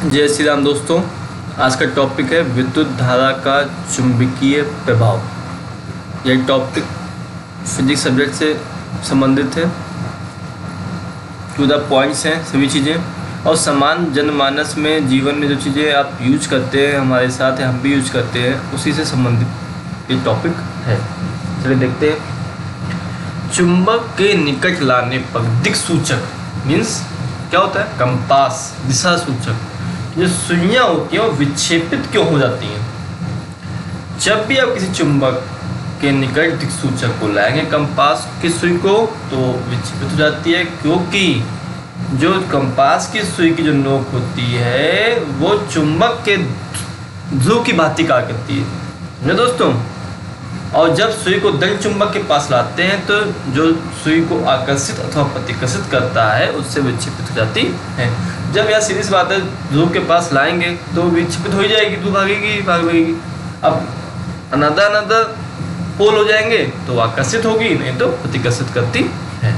जय श्री राम दोस्तों। आज का टॉपिक है विद्युत धारा का चुंबकीय प्रभाव। यह टॉपिक फिजिक्स सब्जेक्ट से संबंधित है। टू द पॉइंट्स हैं सभी चीज़ें, और समान जनमानस में जीवन में जो चीज़ें आप यूज करते हैं, हमारे साथ हम भी यूज करते हैं, उसी से संबंधित ये टॉपिक है। चलिए देखते हैं। चुंबक के निकट लाने पर दिक्सूचक मीन्स क्या होता है? कंपास, दिशा सूचक। जो सुइयाँ होती हैं वो विक्षेपित क्यों हो जाती हैं? जब भी आप किसी चुंबक के निकट दिक्सूचक को लाएंगे, कंपास की सुई को, तो विक्षेपित हो जाती है, क्योंकि जो कंपास की सुई की जो नोक होती है वो चुंबक के ध्रुव की भांति कार्य करती है ना दोस्तों। और जब सुई को दंड चुंबक के पास लाते हैं तो जो सुई को आकर्षित अथवा प्रतिकर्षित करता है उससे विक्षेपित हो जाती है। जब यह सीधी सी बात है, ध्रुव के पास लाएंगे तो विक्षेपित हो ही जाएगी, ध्रुव भागेगी। अब अनदर पोल हो जाएंगे तो आकर्षित होगी, नहीं तो प्रतिकर्षित करती है।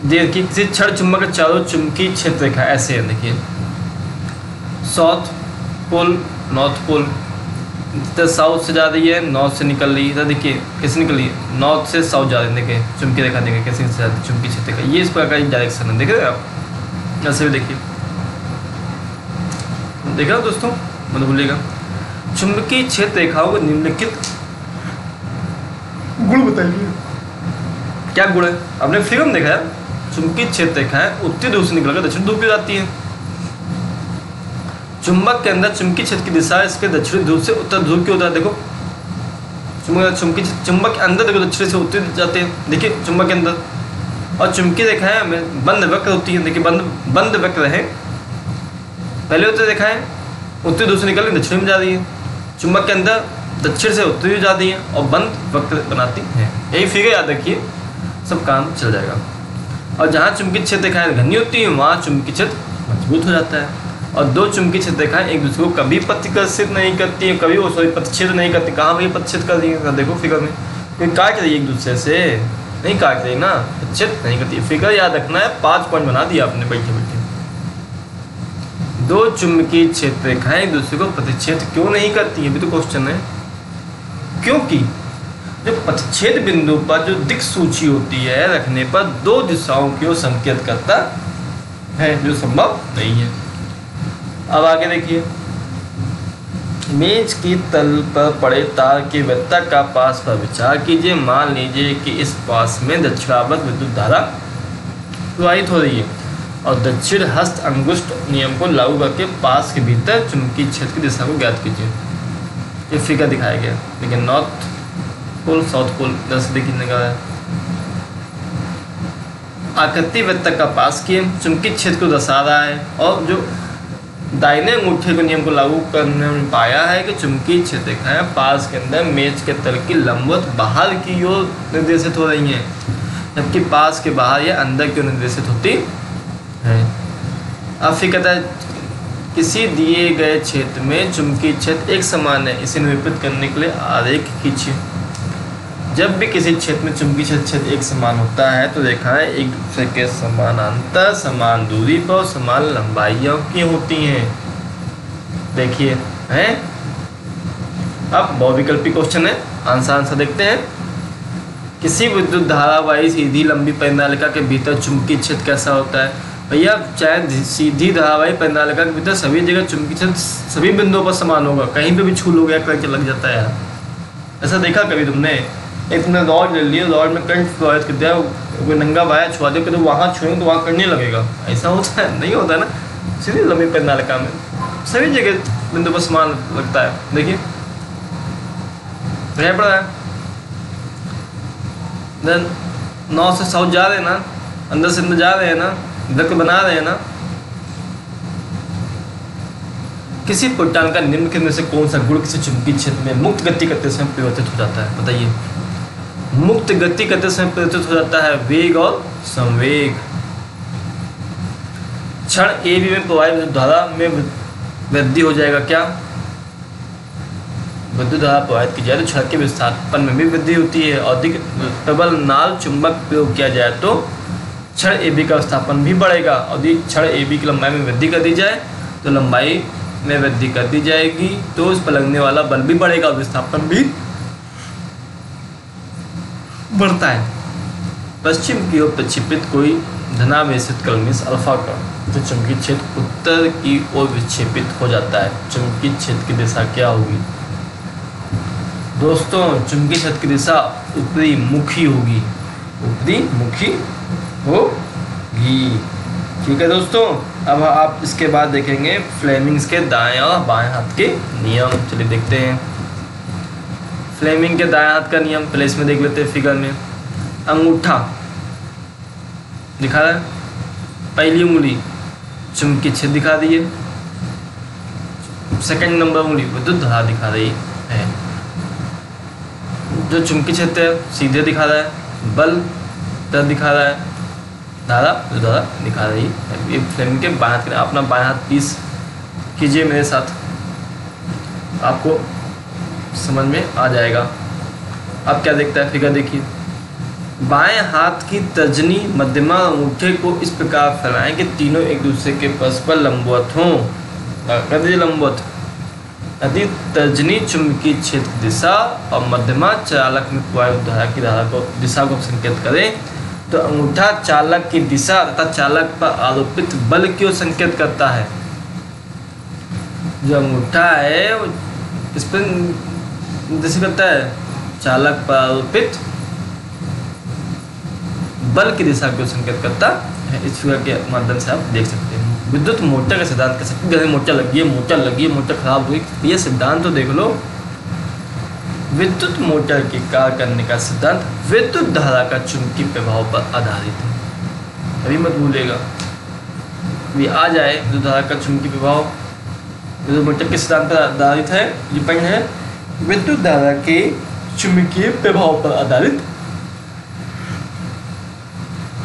देखिए किसी क्षण चुंबक के चारों चुंबकीय क्षेत्र रेखा ऐसे है। देखिए साउथ पोल, नॉर्थ पोल, तो साउथ से जा रही है, नॉर्थ से निकल रही है। देखिए कैसे निकल रही है, नॉर्थ से साउथ जा रही है। देखिए चुंबकीय रेखा देखिए कैसे जाती है, चुंबकीय क्षेत्र का ये इस प्रकार का डायरेक्शन है। देख रहे हैं आप, ऐसे भी देखिए, देख रहे हो दोस्तों, मत भूलिएगा। चुंबकीय क्षेत्र रेखाओं को निम्नलिखित गुण बताइए। क्या गुण है? आपने फिगर में देखा है, चुंबकीय क्षेत्र रेखाएं उत्तरी ध्रुव से निकलकर दक्षिण ध्रुव की जाती है। चुंबक के अंदर चुंबकीय क्षेत्र की दिशा इसके दक्षिणी ध्रुव से उत्तर ध्रुव की होता है। देखो चुंबक के अंदर देखो दक्षिण से उत्तरी जाते हैं। देखिए चुंबक के अंदर, और चुंबकीय रेखाएं में बंद वक्र होती है। देखिए बंद वक्र है, पहले उत्तरी रेखाएं उत्तरी ध्रुव से निकल के दक्षिण में जा रही है, चुंबक के अंदर दक्षिण से उत्तरी जा रही है और बंद वक्र बनाती है। यही फिगर याद रखिए, सब काम चल जाएगा। और जहाँ चुंबकीय क्षेत्र रेखाएं घनी होती है वहाँ चुंबकीय क्षेत्र मजबूत हो जाता है। और दो चुंबकीय क्षेत्र रेखाएं एक दूसरे को कभी प्रतिकर्षित नहीं करती है, कभी वो प्रतिच्छेद नहीं करती। कहाँ भी प्रतिच्छेद कर रही है, देखो फिगर में ये काट रही है, एक दूसरे से नहीं काट रही ना, प्रतिच्छेद नहीं करती। फिगर याद रखना है, 5 पॉइंट बना दिया आपने बैठे बैठे। दो चुंबकीय क्षेत्र रेखाएं एक दूसरे को प्रतिच्छेद क्यों नहीं करती है, भी तो क्वेश्चन है। क्योंकि जो प्रतिच्छेद बिंदु पर जो दिक्सूची होती है रखने पर दो दिशाओं की ओर संकेत करता है, जो संभव नहीं है। अब आगे देखिए, मेज की तल पर पड़े तार के वृत्ताकार पास पर विचार कीजिए। मान लीजिए कि इस पास में दक्षिणावर्त विद्युत धारा प्रवाहित हो रही है और दक्षिण हस्त अंगुष्ठ नियम को लागू करके पास के भीतर चुंबकीय क्षेत्र की दिशा को ज्ञात कीजिए। ये फिगर दिखाया गया, लेकिन नॉर्थ पोल साउथ पोल दस देखने का है। आकृति वृत्त का पास किए, चुंबकीय क्षेत्र को दर्शा रहा है, और जो दाहिने अंगूठे के नियम को लागू करने में पाया है कि चुंबकीय क्षेत्र रेखाएं पास के अंदर मेज के तल की लंबवत बाहर की ओर निर्देशित हो रही हैं, जबकि पास के बाहर या अंदर की ओर निर्देशित होती है। अब फिर कहता है किसी दिए गए क्षेत्र में चुंबकीय क्षेत्र एक समान है, इसे निरूपित करने के लिए आरेख खींचिए। जब भी किसी क्षेत्र में चुंबकीय क्षेत्र एक समान होता है तो रेखाएं एक दूसरे के समानांतर, समान दूरी पर समान लंबाइयों की होती हैं। देखिए हैं। अब बहुविकल्पी क्वेश्चन है, आंसर देखते हैं। किसी विद्युत धारावाही सीधी लंबी परिनालिका के भीतर चुंबकीय क्षेत्र कैसा होता है? भैया चाहे सीधी धारावाही परिनालिका के भीतर सभी जगह चुंबकीय क्षेत्र सभी बिंदुओं पर समान होगा, कहीं पे भी छू लोगे करके लग जाता है यार। ऐसा देखा कभी तुमने? एक तुमने रॉड ले लिया, रॉड में करंट प्रवाहित कर दिया, कोई नंगा वायर छुआ दिया, तो वहाँ छुएंगे तो वहाँ करने लगेगा। ऐसा होता है? नहीं होता है ना। सीधी लंबी परिनालिका में सभी जगह बिंदु पर समान लगता है। देखिए रह पड़ा है, देन नॉर्थ से साउथ जा रहे हैं ना, अंदर से अंदर जा रहे हैं ना, वृत्त बना रहे हैं ना। किसी पुटान का निम्नलिखित में से कौन सा गुण किसी चुंबकीय क्षेत्र में मुक्त गति करते समय परिवर्तित हो जाता है? बताइए। मुक्त गति करते समय परिवर्तित हो जाता है वेग और संवेग। क्षण ए बी में प्रवाहित विद्युत धारा में वृद्धि हो जाएगा। क्या विद्युत धारा प्रवाहित की जाए तो क्षण के विस्थापन में भी वृद्धि होती है। अधिक प्रबल नाल चुंबक प्रयोग किया जाए तो छड़ AB का विस्थापन भी बढ़ेगा। और यदि छड़ AB की लंबाई में वृद्धि कर दी जाए तो लंबाई में वृद्धि कर दी जाएगी, तो उस पर लगने वाला बल भी बढ़ेगा और विस्थापन भी बढ़ता है। पश्चिम की ओर प्रक्षेपित कोई धनावेशित कलमिश अल्फा का जो चुंबकीय क्षेत्र उत्तर की ओर विक्षेपित हो जाता है, चुंबकीय क्षेत्र की दिशा क्या होगी दोस्तों? चुंबकीय क्षेत्र की दिशा ऊपरी मुखी होगी, ऊपरी मुखी होगी। ठीक है दोस्तों, अब आप इसके बाद देखेंगे फ्लेमिंग्स के दाएं और बाएं हाथ के नियम। चलिए देखते हैं फ्लेमिंग के दाएं हाथ का नियम। पहले इसमें देख लेते हैं फिगर में। अंगूठा दिखा रहा है, पहली उंगली चुंबकीय क्षेत्र दिखा रही है, सेकंड नंबर उंगली विद्युत धारा दिखा रही है। जो चुंबकीय क्षेत्र है सीधे दिखा रहा है, बल दर दिखा रहा है, धारा दिखा रही है। ये फ्लेमिंग के बाएं हाथ, अपना बाएं हाथ पीस कीजिए मेरे साथ, आपको समझ में आ जाएगा। अब क्या देखता है फिगर देखिए। बाएं हाथ की तर्जनी मध्यमा अंगूठे को इस प्रकार फैलाएं कि तीनों एक दूसरे के परस्पर लंबवत हों। लंबवत यदि तर्जनी चुंबकीय क्षेत्र दिशा और मध्यमा चालक में प्रवाहित धारा की धारा को दिशा को संकेत करें तो अंगूठा चालक की दिशा तथा चालक पर आरोपित बल की संकेत करता है। जो अंगूठा है वो इस पर निर्देशित करता है, चालक पर आरोपित बल की दिशा को संकेत करता है। इस फिगर के माध्यम से आप देख सकते हैं। विद्युत मोटर का सिद्धांत कैसे? घर मोटर लगी है, मोटर खराब हुई, ये सिद्धांत तो देख लो। विद्युत मोटर के कार्य करने का सिद्धांत विद्युत धारा का चुंबकीय प्रभाव पर आधारित है। अभी मत भूलेगा, भी आ जाए विद्युत धारा का चुंबकीय प्रभाव विद्युत मोटर के सिद्धांत पर आधारित है, डिपेंड है विद्युत धारा के चुंबकीय प्रभाव पर आधारित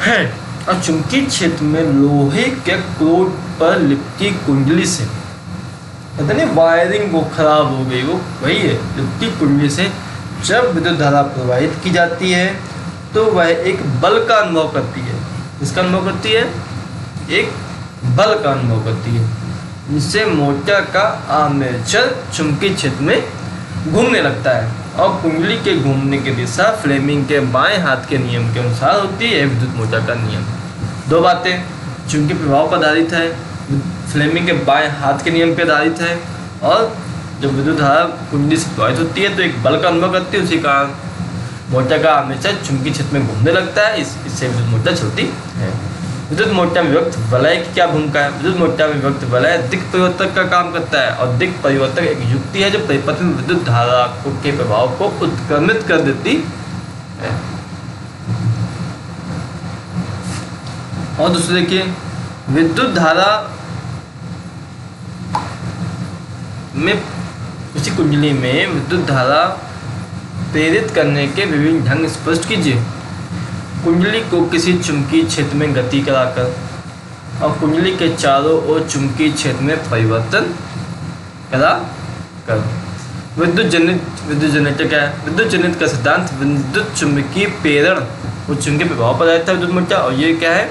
है। और चुंबकीय क्षेत्र में लोहे के क्रोड पर लिपटी कुंडली से, पता नहीं वायरिंग वो खराब हो गई, वो वही है, लिपटी कुंडली से जब विद्युत धारा प्रवाहित की जाती है तो वह एक बल का अनुभव करती है। इसका अनुभव करती है, एक बल का अनुभव करती है, जिससे मोटर का आर्मेचर चुंबकीय क्षेत्र में घूमने लगता है। और कुंडली के घूमने की दिशा फ्लेमिंग के बाएं हाथ के नियम के अनुसार होती है, विद्युत मोटर का नियम। दो बातें, चुंबकीय प्रभाव पर आधारित है, फ्लेमिंग के बाएं हाथ के नियम पर आधारित है, और जब विद्युत धारा कुंडली से प्रभावित होती है तो एक बल का अनुभव करती है, उसी कारण मोटर का आर्मेचर चुंबकीय क्षेत्र में घूमने लगता है, इससे विद्युत मोटर चलती है। विद्युत मोटर में विभक्त वलय की क्या भूमिका है? विद्युत मोटर में विभक्त वलय दिक् परिवर्तक का काम करता है, और दिक् परिवर्तक एक युक्ति है जो परिपथ में विद्युत धारा के प्रभाव को उत्क्रमित कर देती है। और दूसरे देखिए, विद्युत धारा में उसी कुंडली में विद्युत धारा प्रेरित करने के विभिन्न ढंग स्पष्ट कीजिए। कुंडली को किसी चुंबकीय क्षेत्र में गति कराकर और कुंडली के चारों ओर चुंबकीय क्षेत्र में परिवर्तन करा कर। विद्युत जनरेटर क्या है? विद्युत जनित का सिद्धांत विद्युत चुंबकीय प्रेरण और चुंबकीय प्रभाव पर रहता है विद्युत मोटर। और ये क्या है?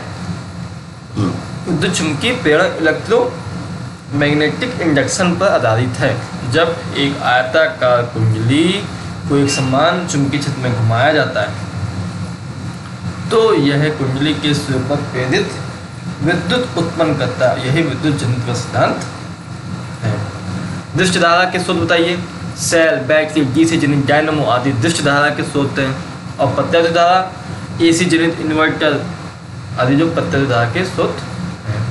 विद्युत चुंबकीय प्रेरण इलेक्ट्रोमैग्नेटिक इंडक्शन पर आधारित है। जब एक आयताकार कुंडली को एक समान चुंबकीय क्षेत्र में घुमाया जाता है तो यह कुंडली के सिरे पर प्रेरित विद्युत उत्पन्न करता है। यही विद्युत जनित का सिद्धांत है। दृश्य धारा के स्रोत बताइए। सेल, बैटरी, डीसी जनित डायनामो आदि दृश्य धारा के स्रोत हैं। और प्रत्यक्ष धारा, एसी जनित इन्वर्टर आदि जो प्रत्यक्ष धारा के स्रोत हैं।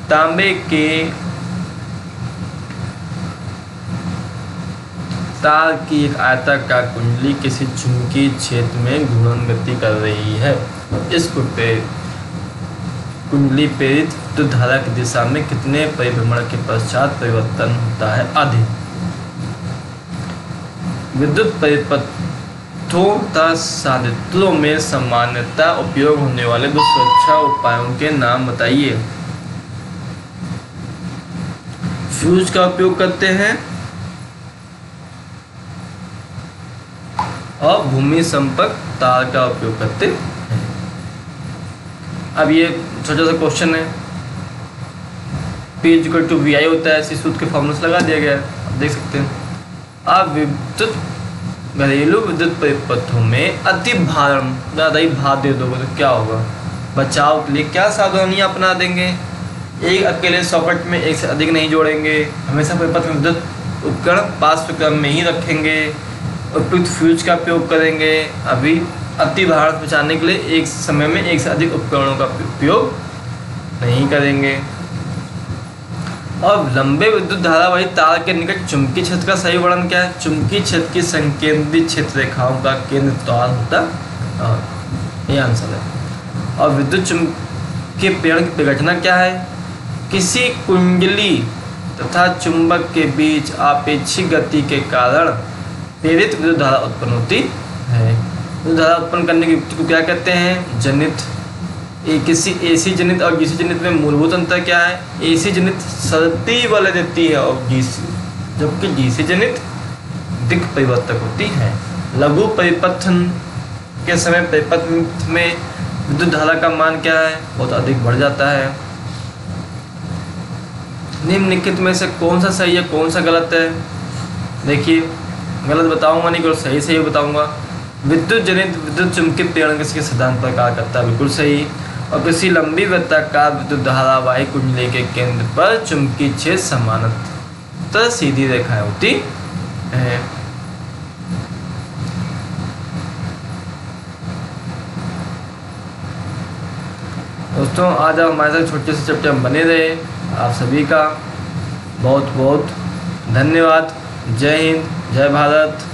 तांबे के तार की एक आयताकार कुंडली किसी चुंबकीय क्षेत्र में घूर्णन गति कर रही है। इस कुंडली प्रेरित विद्युत धारा की दिशा में कितने परिभ्रमण के पश्चात परिवर्तन होता है? आधे। विद्युत परिपथों तथा संयंत्रों में सामान्यतः उपयोग होने वाले दो सुरक्षा उपायों के नाम बताइए। फ्यूज का उपयोग करते हैं और भूमि संपर्क तार का उपयोग करते हैं। अब ये छोटा सा क्वेश्चन है, P=VI होता है, इसी सूत्र के फॉर्मूला से लगा दिया गया है, आप देख सकते हैं। अब घरेलू विद्युत परिपथों में अति भारण, ज़्यादा ही भार दे दोगे तो क्या होगा? बचाव के लिए क्या सावधानियां अपना देंगे? एक अकेले सॉकेट में एक से अधिक नहीं जोड़ेंगे, हमेशा परिपथ में विद्युत उपकरण पार्श्व क्रम में ही रखेंगे, उपयुक्त फ्यूज का उपयोग करेंगे। अभी अति भार से बचाने के लिए एक समय में एक से अधिक उपकरणों का उपयोग नहीं करेंगे। और लंबे विद्युत धारावाही तार के निकट चुंबकीय क्षेत्र का सही वर्णन क्या है? चुंबकीय क्षेत्र की संकेंद्रित क्षेत्र रेखाओं का केंद्र तार होता है, ये आंसर है। और विद्युत चुंबकीय प्रेरण की परिघटना क्या है? किसी कुंडली तथा चुंबक के बीच आपेक्षिक गति के कारण प्रेरित विद्युत धारा उत्पन्न होती है। विद्युत धारा उत्पन्न करने की युक्ति को क्या कहते हैं? जनित। किसी AC जनित और DC जनित में मूलभूत अंतर क्या है? AC जनित शर्ती बल देती है और जबकि DC जनित दिक् परिवर्तक होती है। लघु परिपथन के समय परिपथ में विद्युत धारा का मान क्या है? बहुत अधिक बढ़ जाता है। निम्नलिखित में से कौन सा सही है, कौन सा गलत है? देखिए, गलत बताऊंगा नहीं, केवल सही सही बताऊंगा। विद्युत जनित विद्युत चुंबकीय प्रेरण किसके सिद्धांत पर कार्य करता है? बिल्कुल सही। और किसी लंबी वृत्ताकार विद्युत धारावाही कुंडली के केंद्र पर चुंबकीय क्षेत्र समानांतर सीधी रेखाएं होती है। दोस्तों, आज आप हमारे साथ छोटे से चैप्टर में बने रहे। आप सभी का बहुत बहुत धन्यवाद। जय हिंद, जय भारत।